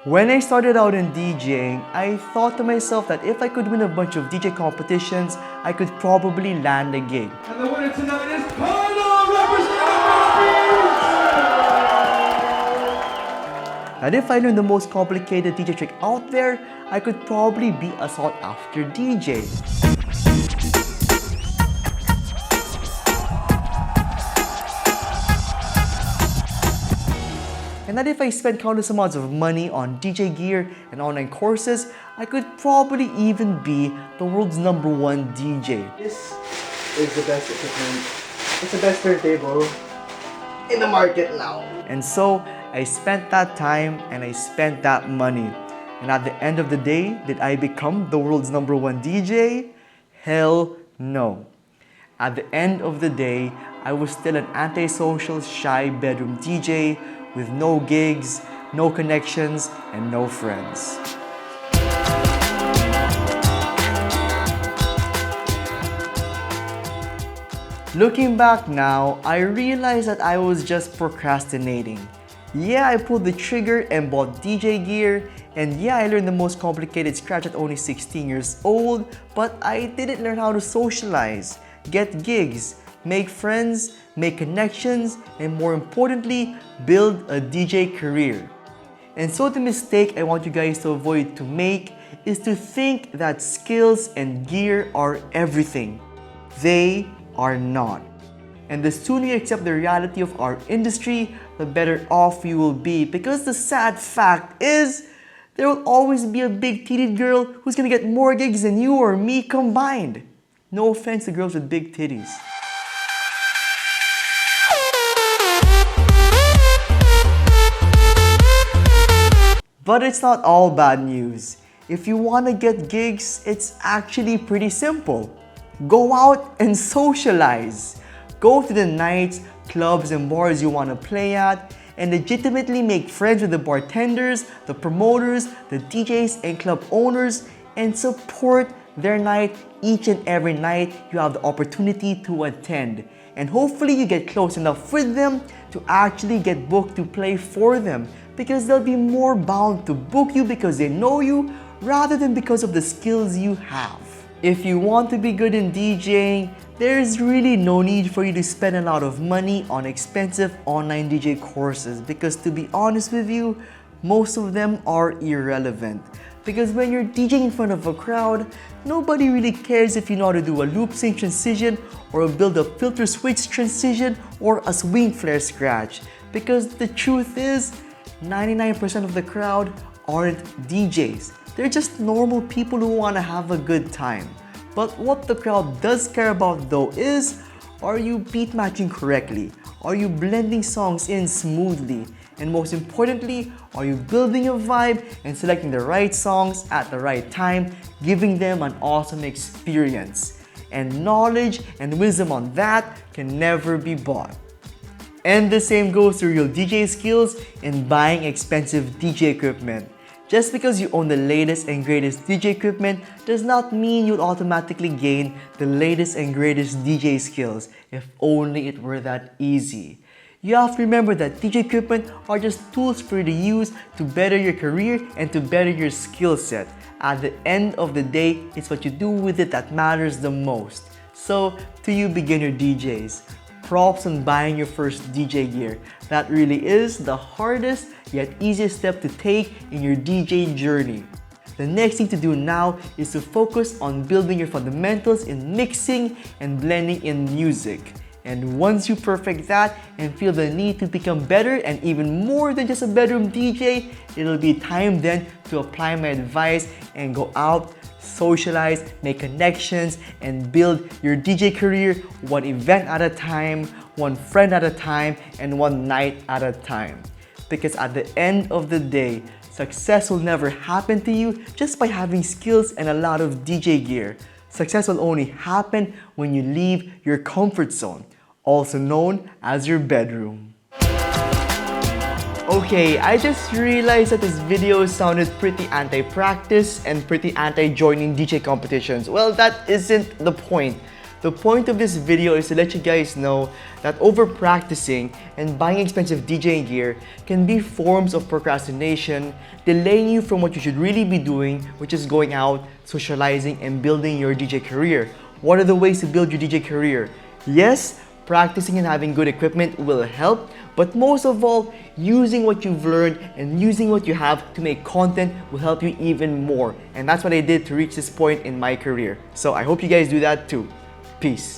When I started out in DJing, I thought to myself that if I could win a bunch of DJ competitions, I could probably land a gig. And the winner tonight is Carlo, representing And if I learned the most complicated DJ trick out there, I could probably be a sought-after DJ. And that if I spent countless amounts of money on DJ gear and online courses, I could probably even be the world's #1 DJ. This is the best equipment. It's the best turntable in the market now. And so, I spent that time and I spent that money. And at the end of the day, did I become the world's #1 DJ? Hell no. At the end of the day, I was still an antisocial, shy bedroom DJ with no gigs, no connections, and no friends. Looking back now, I realized that I was just procrastinating. Yeah, I pulled the trigger and bought DJ gear, and yeah, I learned the most complicated scratch at only 16 years old, but I didn't learn how to socialize, get gigs, make friends, make connections, and more importantly, build a DJ career. And so the mistake I want you guys to avoid to make is to think that skills and gear are everything. They are not. And the sooner you accept the reality of our industry, the better off you will be, because the sad fact is, there will always be a big titted girl who's gonna get more gigs than you or me combined. No offense to girls with big titties. But it's not all bad news. If you want to get gigs, it's actually pretty simple. Go out and socialize. Go to the nights, clubs, and bars you want to play at, and legitimately make friends with the bartenders, the promoters, the DJs, and club owners, and support their night each and every night you have the opportunity to attend. And hopefully you get close enough with them to actually get booked to play for them, because they'll be more bound to book you because they know you rather than because of the skills you have. If you want to be good in DJing, there's really no need for you to spend a lot of money on expensive online DJ courses, because to be honest with you, most of them are irrelevant. Because when you're DJing in front of a crowd, nobody really cares if you know how to do a loop sync transition or build a filter switch transition or a swing flare scratch. Because the truth is, 99% of the crowd aren't DJs. They're just normal people who want to have a good time. But what the crowd does care about though is, are you beat matching correctly? Are you blending songs in smoothly? And most importantly, are you building a vibe and selecting the right songs at the right time, giving them an awesome experience? And knowledge and wisdom on that can never be bought. And the same goes to real DJ skills and buying expensive DJ equipment. Just because you own the latest and greatest DJ equipment does not mean you'll automatically gain the latest and greatest DJ skills, if only it were that easy. You have to remember that DJ equipment are just tools for you to use to better your career and to better your skill set. At the end of the day, it's what you do with it that matters the most. So, to you beginner DJs, props on buying your first DJ gear. That really is the hardest yet easiest step to take in your DJ journey. The next thing to do now is to focus on building your fundamentals in mixing and blending in music. And once you perfect that and feel the need to become better and even more than just a bedroom DJ, it'll be time then to apply my advice and go out, socialize, make connections, and build your DJ career one event at a time, one friend at a time, and one night at a time. Because at the end of the day, success will never happen to you just by having skills and a lot of DJ gear. Success will only happen when you leave your comfort zone, also known as your bedroom. Okay, I just realized that this video sounded pretty anti-practice and pretty anti-joining DJ competitions. Well, that isn't the point. The point of this video is to let you guys know that over practicing and buying expensive DJing gear can be forms of procrastination, delaying you from what you should really be doing, which is going out, socializing, and building your DJ career. What are the ways to build your DJ career? Yes, practicing and having good equipment will help, but most of all, using what you've learned and using what you have to make content will help you even more. And that's what I did to reach this point in my career. So I hope you guys do that too. Peace.